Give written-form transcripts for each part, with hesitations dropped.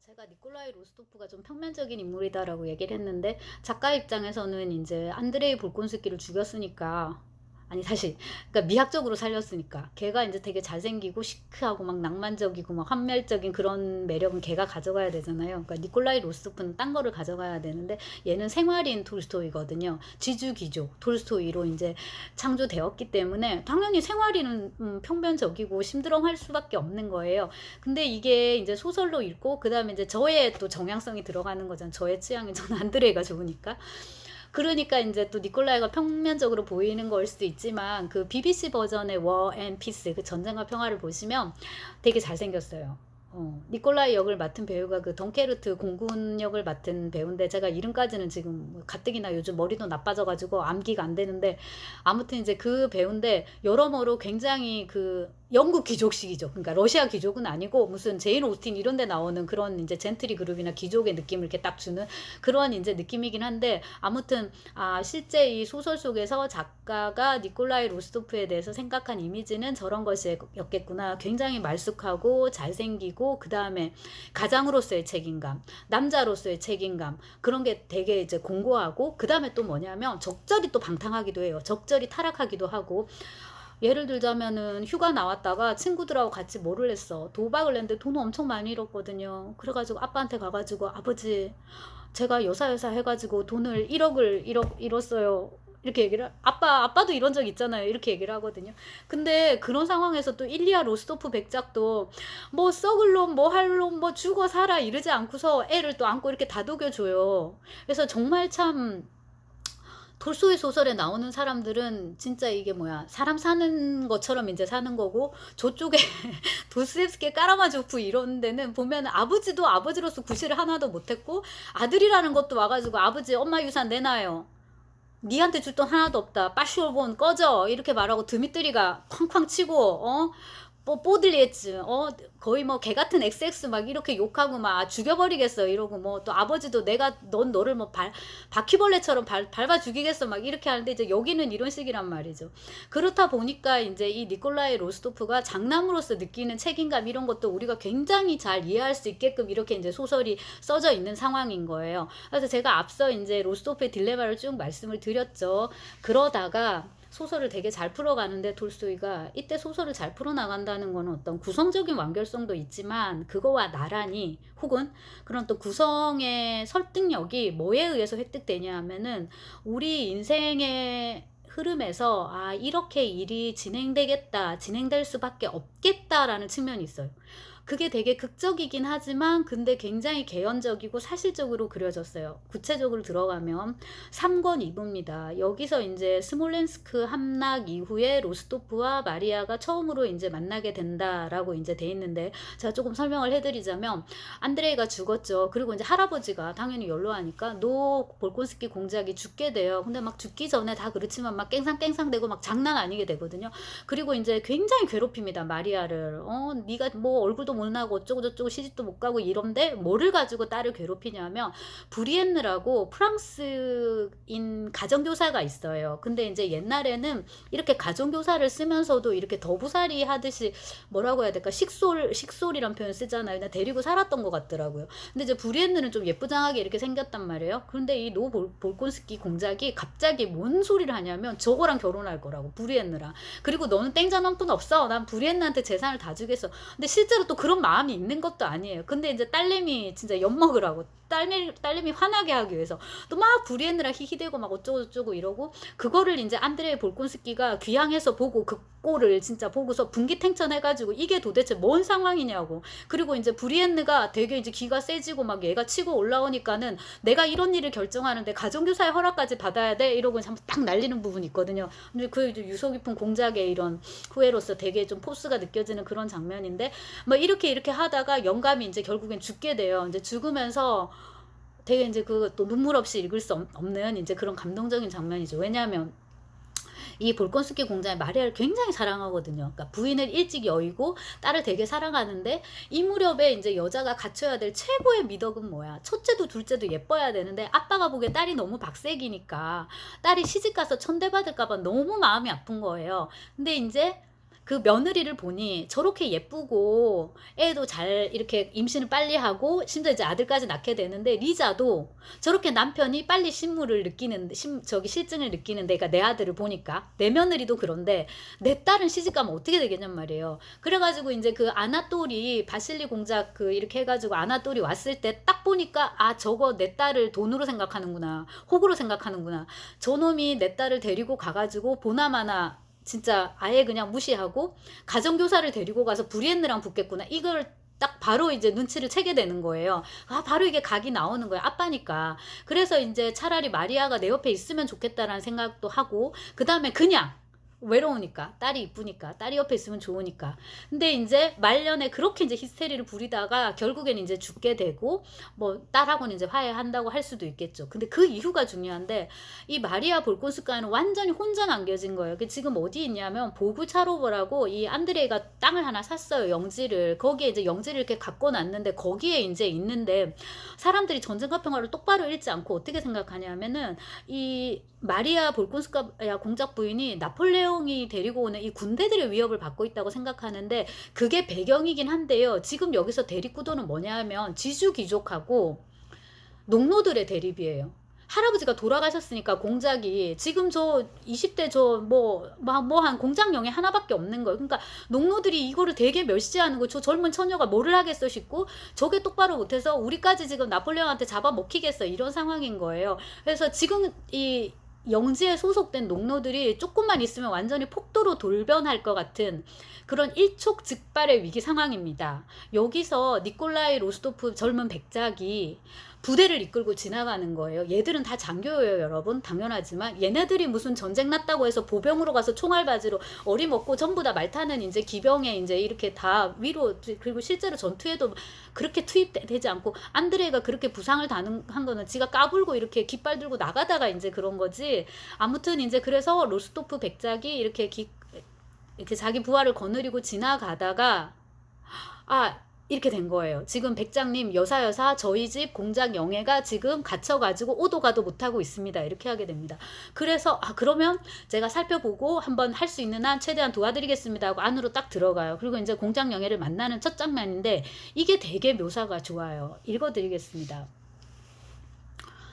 제가 니콜라이 로스토프가 좀 평면적인 인물이다라고 얘기를 했는데 작가 입장에서는 이제 안드레이 볼콘스키를 죽였으니까, 아니 사실 그러니까 미학적으로 살렸으니까 걔가 이제 되게 잘생기고 시크하고 막 낭만적이고 막 환멸적인 그런 매력은 걔가 가져가야 되잖아요. 그러니까 니콜라이 로스토프는 딴 거를 가져가야 되는데 얘는 생활인 톨스토이거든요. 지주귀족 톨스토이로 이제 창조되었기 때문에 당연히 생활인은 평면적이고 심드렁할 수밖에 없는 거예요. 근데 이게 이제 소설로 읽고 그다음에 이제 저의 또 정향성이 들어가는 거잖아요. 저의 취향이 저는 안드레이가 좋으니까. 그러니까 이제 또 니콜라이가 평면적으로 보이는 걸 수도 있지만 그 BBC 버전의 워 앤 피스 그 전쟁과 평화를 보시면 되게 잘생겼어요. 니콜라이 역을 맡은 배우가 그 덩케르트 공군 역을 맡은 배우인데 제가 이름까지는 지금 가뜩이나 요즘 머리도 나빠져가지고 암기가 안 되는데, 아무튼 이제 그 배우인데 여러모로 굉장히 그 영국 귀족식이죠. 그러니까 러시아 귀족은 아니고 무슨 제인 오스틴 이런 데 나오는 그런 이제 젠트리 그룹이나 귀족의 느낌을 이렇게 딱 주는 그런 이제 느낌이긴 한데, 아무튼 실제 이 소설 속에서 작가가 니콜라이 로스토프에 대해서 생각한 이미지는 저런 것이었겠구나. 굉장히 말쑥하고 잘생기고 그다음에 가장으로서의 책임감, 남자로서의 책임감, 그런 게 되게 이제 공고하고, 그다음에 또 뭐냐면 적절히 또 방탕하기도 해요. 적절히 타락하기도 하고. 예를 들자면은 휴가 나왔다가 친구들하고 같이 뭐를 했어. 도박을 했는데 돈을 엄청 많이 잃었거든요. 그래가지고 아빠한테 가가지고 아버지, 제가 여사여사 해가지고 돈을 1억을 잃었어요. 이렇게 얘기를, 아빠도 이런 적 있잖아요. 이렇게 얘기를 하거든요. 근데 그런 상황에서 또 일리아 로스토프 백작도 뭐 썩을 놈, 뭐 할 놈, 뭐 죽어 살아 이러지 않고서 애를 또 안고 이렇게 다독여줘요. 그래서 정말 참 톨스토이 소설에 나오는 사람들은 진짜 이게 뭐야, 사람 사는 것처럼 이제 사는 거고, 저쪽에 도스옙스키 까라마조프 이런 데는 보면 아버지도 아버지로서 구실을 하나도 못했고, 아들이라는 것도 와가지고 아버지 엄마 유산 내놔요, 니한테 줄 돈 하나도 없다, 빠시올본 꺼져 이렇게 말하고 드미트리가 쾅쾅 치고, 뭐 뽀들리엣츠, 거의 뭐 개 같은 XX 막 이렇게 욕하고 막 죽여버리겠어 이러고, 뭐 또 아버지도 내가 너를 뭐 바퀴벌레처럼 밟아 죽이겠어 막 이렇게 하는데, 이제 여기는 이런 식이란 말이죠. 그렇다 보니까 이제 이 니콜라이 로스토프가 장남으로서 느끼는 책임감 이런 것도 우리가 굉장히 잘 이해할 수 있게끔 이렇게 이제 소설이 써져 있는 상황인 거예요. 그래서 제가 앞서 이제 로스토프의 딜레마를 쭉 말씀을 드렸죠. 그러다가 소설을 되게 잘 풀어가는데, 톨스토이가 이때 소설을 잘 풀어나간다는 거는 어떤 구성적인 완결성도 있지만 그거와 나란히, 혹은 그런 또 구성의 설득력이 뭐에 의해서 획득되냐 하면은 우리 인생의 흐름에서 이렇게 일이 진행될 수밖에 없겠다라는 측면이 있어요. 그게 되게 극적이긴 하지만 근데 굉장히 개연적이고 사실적으로 그려졌어요. 구체적으로 들어가면 3권 2부입니다. 여기서 이제 스몰렌스크 함락 이후에 로스토프와 마리아가 처음으로 이제 만나게 된다라고 이제 돼 있는데, 제가 조금 설명을 해드리자면 안드레이가 죽었죠. 그리고 이제 할아버지가 당연히 연로하니까 노 볼콘스키 공작이 죽게 돼요. 근데 막 죽기 전에 다 그렇지만 막 깽상깽상대고 막 장난 아니게 되거든요. 그리고 이제 굉장히 괴롭힙니다, 마리아를. 네가 뭐 얼굴도 못 나고 어쩌고 저쩌고 시집도 못 가고 이런데 뭐를 가지고 딸을 괴롭히냐면, 브리엔느라고 프랑스인 가정교사가 있어요. 근데 이제 옛날에는 이렇게 가정교사를 쓰면서도 이렇게 더부살이 하듯이, 뭐라고 해야 될까, 식솔이란 표현 쓰잖아요. 나 데리고 살았던 것 같더라고요. 근데 이제 브리엔느는 좀 예쁘장하게 이렇게 생겼단 말이에요. 그런데 이 노 볼콘스키 공작이 갑자기 뭔 소리를 하냐면 저거랑 결혼할 거라고, 브리엔느랑. 그리고 너는 땡전 한 푼 없어, 난 브리엔느한테 재산을 다 주겠어. 근데 실제로 또 그런 마음이 있는 것도 아니에요. 근데 이제 딸내미 진짜 엿먹으라고, 딸내미 화나게 하기 위해서 또 막 브리엔느랑 히히대고 막 어쩌고 저쩌고 이러고, 그거를 이제 안드레이 볼콘스키가 귀향해서 보고 그 꼴을 진짜 보고서 분기탱천해가지고 이게 도대체 뭔 상황이냐고. 그리고 이제 브리엔느가 되게 이제 기가 세지고 막 얘가 치고 올라오니까는 내가 이런 일을 결정하는데 가정교사의 허락까지 받아야 돼 이러고 딱 날리는 부분이 있거든요. 근데 그 유서 깊은 공작의 이런 후회로서 되게 좀 포스가 느껴지는 그런 장면인데, 뭐 이렇게 하다가 영감이 이제 결국엔 죽게 돼요. 이제 죽으면서 되게 이제 그 또 눈물 없이 읽을 수 없는 이제 그런 감동적인 장면이죠. 왜냐하면 이 볼콘스키 공자의 마리아를 굉장히 사랑하거든요. 그러니까 부인을 일찍 여의고 딸을 되게 사랑하는데, 이 무렵에 이제 여자가 갖춰야 될 최고의 미덕은 뭐야? 첫째도 둘째도 예뻐야 되는데 아빠가 보기에 딸이 너무 박색이니까 딸이 시집가서 천대받을까봐 너무 마음이 아픈 거예요. 근데 이제 그 며느리를 보니 저렇게 예쁘고 애도 잘 이렇게 임신을 빨리 하고 심지어 이제 아들까지 낳게 되는데, 리자도 저렇게 남편이 빨리 신물을 느끼는 저기 실증을 느끼는데, 그러니까 내 아들을 보니까 내 며느리도 그런데 내 딸은 시집 가면 어떻게 되겠냔 말이에요. 그래가지고 이제 그 아나똘이 바실리 공작 그 이렇게 해가지고 아나똘이 왔을 때 딱 보니까, 아 저거 내 딸을 돈으로 생각하는구나, 호구로 생각하는구나. 저놈이 내 딸을 데리고 가가지고 보나마나 진짜 아예 그냥 무시하고 가정교사를 데리고 가서 브리엔느랑 붙겠구나, 이걸 딱 바로 이제 눈치를 채게 되는 거예요. 아, 바로 이게 각이 나오는 거예요. 아빠니까. 그래서 이제 차라리 마리아가 내 옆에 있으면 좋겠다라는 생각도 하고, 그 다음에 그냥 외로우니까, 딸이 이쁘니까, 딸이 옆에 있으면 좋으니까. 근데 이제 말년에 그렇게 이제 히스테리를 부리다가 결국엔 이제 죽게 되고, 뭐 딸하고는 이제 화해한다고 할 수도 있겠죠. 근데 그 이유가 중요한데, 이 마리아 볼콘스카야는 완전히 혼자 남겨진 거예요. 지금 어디 있냐면 보구차로버라고, 이 안드레이가 땅을 하나 샀어요, 영지를. 거기에 이제 영지를 이렇게 갖고 놨는데, 거기에 이제 있는데, 사람들이 전쟁과 평화를 똑바로 읽지 않고 어떻게 생각하냐면은, 이 마리아 볼콘스카야 공작 부인이 나폴레옹이 데리고 오는 이 군대들의 위협을 받고 있다고 생각하는데, 그게 배경이긴 한데요. 지금 여기서 대립구도는 뭐냐 하면 지주 귀족하고 농노들의 대립이에요. 할아버지가 돌아가셨으니까 공작이 지금 저 20대 저 뭐 한 공작령이 하나밖에 없는 거예요. 그러니까 농노들이 이거를 되게 멸시하는 거, 저 젊은 처녀가 뭐를 하겠어 싶고, 저게 똑바로 못해서 우리까지 지금 나폴레옹한테 잡아먹히겠어, 이런 상황인 거예요. 그래서 지금 이 영지에 소속된 농노들이 조금만 있으면 완전히 폭도로 돌변할 것 같은 그런 일촉즉발의 위기 상황입니다. 여기서 니콜라이 로스토프 젊은 백작이 부대를 이끌고 지나가는 거예요. 얘들은 다 장교예요, 여러분. 당연하지만 얘네들이 무슨 전쟁 났다고 해서 보병으로 가서 총알바지로 어림없고 전부 다 말타는 이제 기병에 이제 이렇게 다 위로, 그리고 실제로 전투에도 그렇게 투입되지 않고, 안드레가 그렇게 부상을 한 거는 지가 까불고 이렇게 깃발 들고 나가다가 이제 그런 거지. 아무튼 이제 그래서 로스토프 백작이 이렇게 이렇게 자기 부하를 거느리고 지나가다가, 아, 이렇게 된 거예요. 지금 백장님 여사 저희 집 공작 영예가 지금 갇혀가지고 오도 가도 못하고 있습니다, 이렇게 하게 됩니다. 그래서 그러면 제가 살펴보고 한번 할 수 있는 한 최대한 도와드리겠습니다 하고 안으로 딱 들어가요. 그리고 이제 공작 영예를 만나는 첫 장면인데, 이게 되게 묘사가 좋아요. 읽어드리겠습니다.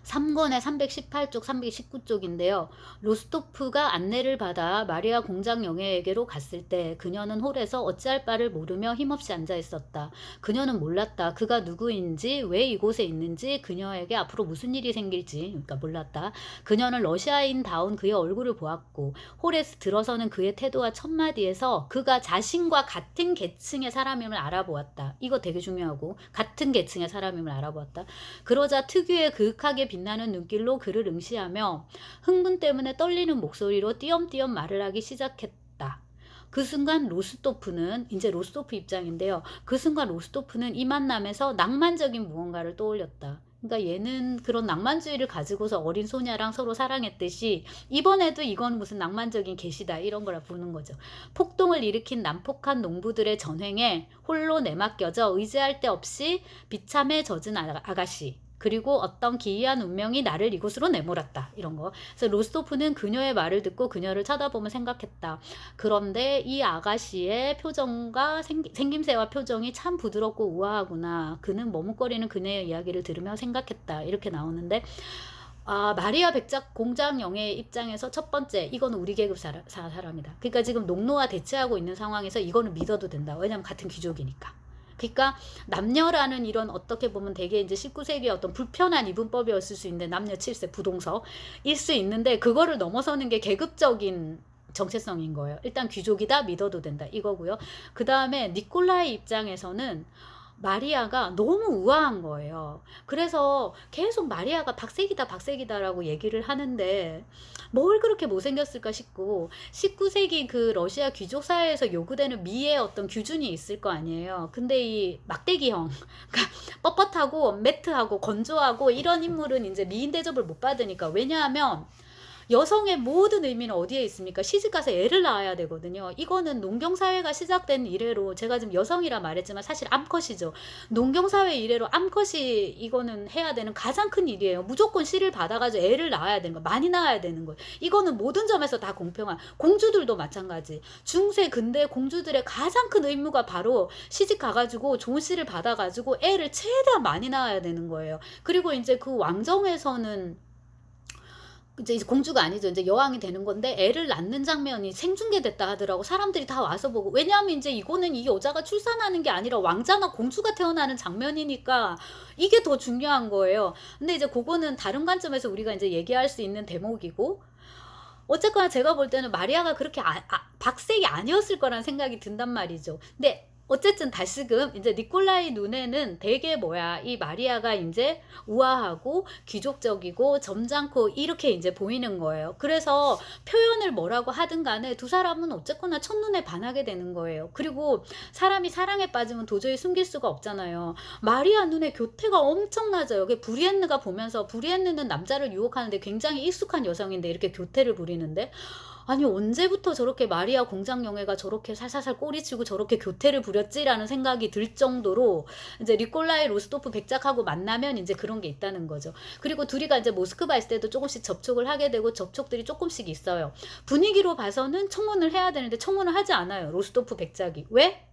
3권의 318쪽, 319쪽인데요. 로스토프가 안내를 받아 마리아 공작 영예에게로 갔을 때 그녀는 홀에서 어찌할 바를 모르며 힘없이 앉아 있었다. 그녀는 몰랐다. 그가 누구인지, 왜 이곳에 있는지, 그녀에게 앞으로 무슨 일이 생길지, 그러니까 몰랐다. 그녀는 러시아인다운 그의 얼굴을 보았고, 홀에 들어서는 그의 태도와 첫마디에서 그가 자신과 같은 계층의 사람임을 알아보았다. 이거 되게 중요하고, 같은 계층의 사람임을 알아보았다. 그러자 특유의 그윽하게 빛나는 눈길로 그를 응시하며 흥분 때문에 떨리는 목소리로 띄엄띄엄 말을 하기 시작했다. 그 순간 로스토프는, 이제 로스토프 입장인데요. 그 순간 로스토프는 이 만남에서 낭만적인 무언가를 떠올렸다. 그러니까 얘는 그런 낭만주의를 가지고서 어린 소녀랑 서로 사랑했듯이, 이번에도 이건 무슨 낭만적인 계시다, 이런 거라 보는 거죠. 폭동을 일으킨 난폭한 농부들의 전횡에 홀로 내맡겨져 의지할 데 없이 비참해 젖은 아가씨, 그리고 어떤 기이한 운명이 나를 이곳으로 내몰았다, 이런 거. 그래서 로스토프는 그녀의 말을 듣고 그녀를 쳐다보며 생각했다. 그런데 이 아가씨의 표정과 생김새와 표정이 참 부드럽고 우아하구나. 그는 머뭇거리는 그녀의 이야기를 들으며 생각했다, 이렇게 나오는데, 마리아 백작 공작 영예의 입장에서 첫 번째, 이거는 우리 계급 사람이다. 그러니까 지금 농노와 대치하고 있는 상황에서 이거는 믿어도 된다. 왜냐면 같은 귀족이니까. 그러니까 남녀라는 이런, 어떻게 보면 되게 이제 19세기의 어떤 불편한 이분법이었을 수 있는데, 남녀 7세 부동서일 수 있는데, 그거를 넘어서는 게 계급적인 정체성인 거예요. 일단 귀족이다, 믿어도 된다, 이거고요. 그 다음에 니콜라의 입장에서는 마리아가 너무 우아한 거예요. 그래서 계속 마리아가 박색이다라고 얘기를 하는데, 뭘 그렇게 못생겼을까 싶고, 19세기 그 러시아 귀족 사회에서 요구되는 미의 어떤 기준이 있을 거 아니에요. 근데 이 막대기형, 그러니까 뻣뻣하고 매트하고 건조하고 이런 인물은 이제 미인 대접을 못 받으니까. 왜냐하면 여성의 모든 의미는 어디에 있습니까? 시집가서 애를 낳아야 되거든요. 이거는 농경사회가 시작된 이래로 제가 지금 여성이라 말했지만 사실 암컷이죠. 농경사회 이래로 암컷이 이거는 해야 되는 가장 큰 일이에요. 무조건 씨를 받아가지고 애를 낳아야 되는 거, 많이 낳아야 되는 거예요. 이거는 모든 점에서 다 공평한, 공주들도 마찬가지. 중세 근대 공주들의 가장 큰 의무가 바로 시집 가가지고 좋은 씨를 받아가지고 애를 최대한 많이 낳아야 되는 거예요. 그리고 이제 그 왕정에서는 이제 공주가 아니죠. 이제 여왕이 되는 건데 애를 낳는 장면이 생중계됐다 하더라고. 사람들이 다 와서 보고. 왜냐하면 이제 이거는 이 여자가 출산하는 게 아니라 왕자나 공주가 태어나는 장면이니까 이게 더 중요한 거예요. 근데 이제 그거는 다른 관점에서 우리가 이제 얘기할 수 있는 대목이고, 어쨌거나 제가 볼 때는 마리아가 그렇게 박색이 아니었을 거라는 생각이 든단 말이죠. 근데 어쨌든 다시금 이제 니콜라이 눈에는 되게 뭐야, 이 마리아가 이제 우아하고 귀족적이고 점잖고 이렇게 이제 보이는 거예요. 그래서 표현을 뭐라고 하든 간에 두 사람은 어쨌거나 첫눈에 반하게 되는 거예요. 그리고 사람이 사랑에 빠지면 도저히 숨길 수가 없잖아요. 마리아 눈에 교태가 엄청나죠. 브리엔느가 보면서, 브리엔느는 남자를 유혹하는데 굉장히 익숙한 여성인데 이렇게 교태를 부리는데, 아니 언제부터 저렇게 마리아 공작영애가 저렇게 살살살 꼬리치고 저렇게 교태를 부렸지라는 생각이 들 정도로 이제 니콜라이 로스토프 백작하고 만나면 이제 그런 게 있다는 거죠. 그리고 둘이가 이제 모스크바 있을 때도 조금씩 접촉을 하게 되고 접촉들이 조금씩 있어요. 분위기로 봐서는 청혼을 해야 되는데 청혼을 하지 않아요. 로스토프 백작이. 왜?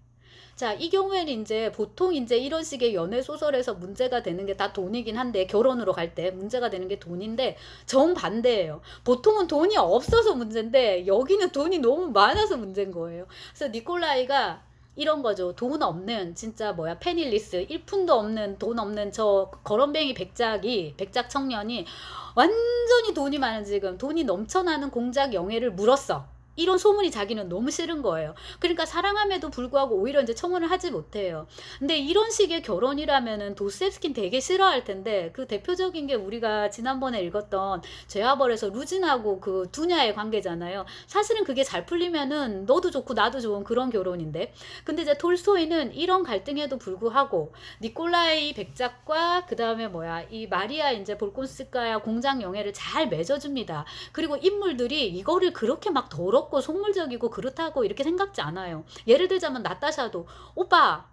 자, 이 경우에는 이제 보통 이제 이런 식의 연애 소설에서 문제가 되는 게 다 돈이긴 한데, 결혼으로 갈 때 문제가 되는 게 돈인데 정반대예요. 보통은 돈이 없어서 문제인데 여기는 돈이 너무 많아서 문제인 거예요. 그래서 니콜라이가 이런 거죠. 돈 없는, 진짜 뭐야, 페닐리스, 1푼도 없는, 돈 없는 저 거렁뱅이 백작 청년이 완전히 돈이 많은, 지금 돈이 넘쳐나는 공작 영예를 물었어. 이런 소문이 자기는 너무 싫은 거예요. 그러니까 사랑함에도 불구하고 오히려 이제 청혼을 하지 못해요. 근데 이런 식의 결혼이라면은 도스옙스키는 되게 싫어할 텐데, 그 대표적인 게 우리가 지난번에 읽었던 죄와벌에서 루진하고 그 두냐의 관계잖아요. 사실은 그게 잘 풀리면은 너도 좋고 나도 좋은 그런 결혼인데, 근데 이제 톨스토이는 이런 갈등에도 불구하고 니콜라이 백작과 그 다음에 뭐야, 이 마리아 이제 볼콘스카야 공작 영예를 잘 맺어줍니다. 그리고 인물들이 이거를 그렇게 막 더럽고 속물적이고 그렇다고 이렇게 생각지 않아요. 예를 들자면 나타샤도, 오빠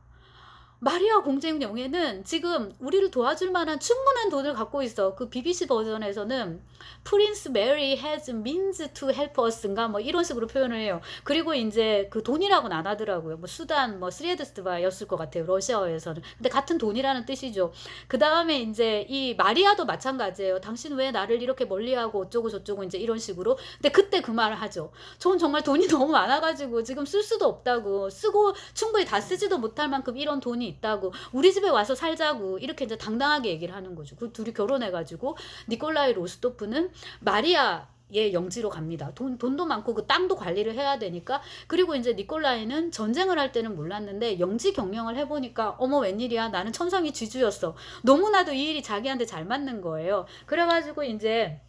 마리아 공작 영예는 지금 우리를 도와줄 만한 충분한 돈을 갖고 있어. 그 BBC 버전에서는 Prince Mary has means to help us인가 뭐 이런 식으로 표현을 해요. 그리고 이제 그 돈이라고는 안 하더라고요. 뭐 수단, 뭐 스리에드스바였을 것 같아요. 러시아어에서는. 근데 같은 돈이라는 뜻이죠. 그 다음에 이제 이 마리아도 마찬가지예요. 당신 왜 나를 이렇게 멀리하고 어쩌고 저쩌고 이제 이런 식으로. 근데 그때 그 말을 하죠. 전 정말 돈이 너무 많아가지고 지금 쓸 수도 없다고, 쓰고 충분히 다 쓰지도 못할 만큼 이런 돈이 있다고, 우리 집에 와서 살자고, 이렇게 이제 당당하게 얘기를 하는 거죠. 그 둘이 결혼해가지고 니콜라이 로스토프는 마리아의 영지로 갑니다. 돈도 많고 그 땅도 관리를 해야 되니까. 그리고 이제 니콜라이는 전쟁을 할 때는 몰랐는데 영지 경영을 해보니까 어머 웬일이야, 나는 천상의 쥐주였어. 너무나도 이 일이 자기한테 잘 맞는 거예요. 그래가지고 이제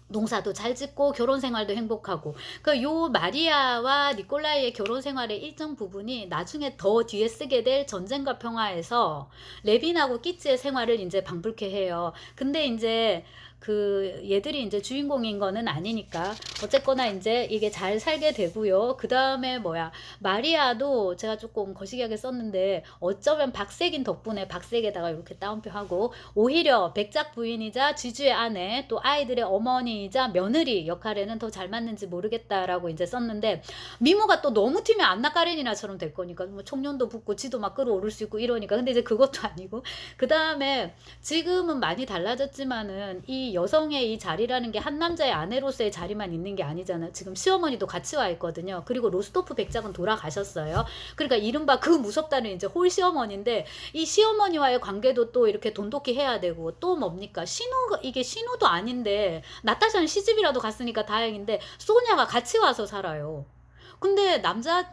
농사도 잘 짓고 결혼 생활도 행복하고, 그 요 마리아와 니콜라이의 결혼 생활의 일정 부분이 나중에 더 뒤에 쓰게 될 전쟁과 평화에서 레빈하고 끼츠의 생활을 이제 방불케 해요. 근데 이제 그 얘들이 이제 주인공인 거는 아니니까 어쨌거나 이제 이게 잘 살게 되고요. 그 다음에 뭐야, 마리아도 제가 조금 거시기하게 썼는데 어쩌면 박색인 덕분에 박색에다가 이렇게 따옴표 하고, 오히려 백작 부인이자 지주의 아내 또 아이들의 어머니이자 며느리 역할에는 더 잘 맞는지 모르겠다라고 이제 썼는데, 미모가 또 너무 튀면 안나 까레니나처럼 될 거니까 뭐 청년도 붙고 지도 막 끌어오를 수 있고 이러니까. 근데 이제 그것도 아니고, 그 다음에 지금은 많이 달라졌지만은 이 여성의 이 자리라는 게 한 남자의 아내로서의 자리만 있는 게 아니잖아요. 지금 시어머니도 같이 와 있거든요. 그리고 로스토프 백작은 돌아가셨어요. 그러니까 이른바 그 무섭다는 이제 홀 시어머니인데, 이 시어머니와의 관계도 또 이렇게 돈독히 해야 되고, 또 뭡니까, 신우가, 이게 신우도 아닌데 나타샤는 시집이라도 갔으니까 다행인데 소냐가 같이 와서 살아요. 근데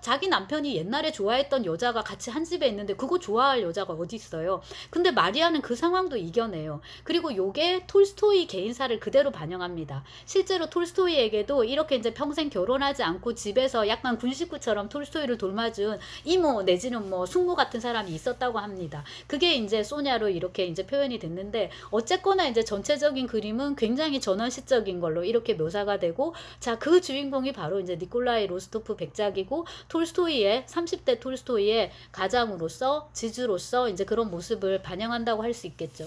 자기 남편이 옛날에 좋아했던 여자가 같이 한 집에 있는데 그거 좋아할 여자가 어디 있어요. 근데 마리아는 그 상황도 이겨내요. 그리고 요게 톨스토이 개인사를 그대로 반영합니다. 실제로 톨스토이에게도 이렇게 이제 평생 결혼하지 않고 집에서 약간 군식구처럼 톨스토이를 돌봐준 이모 내지는 뭐 숙모 같은 사람이 있었다고 합니다. 그게 이제 소냐로 이렇게 이제 표현이 됐는데, 어쨌거나 이제 전체적인 그림은 굉장히 전원시적인 걸로 이렇게 묘사가 되고, 자, 그 주인공이 바로 이제 니콜라이 로스토프 백작이고, 톨스토이의 30대 톨스토이의 가장으로서 지주로서 이제 그런 모습을 반영한다고 할 수 있겠죠.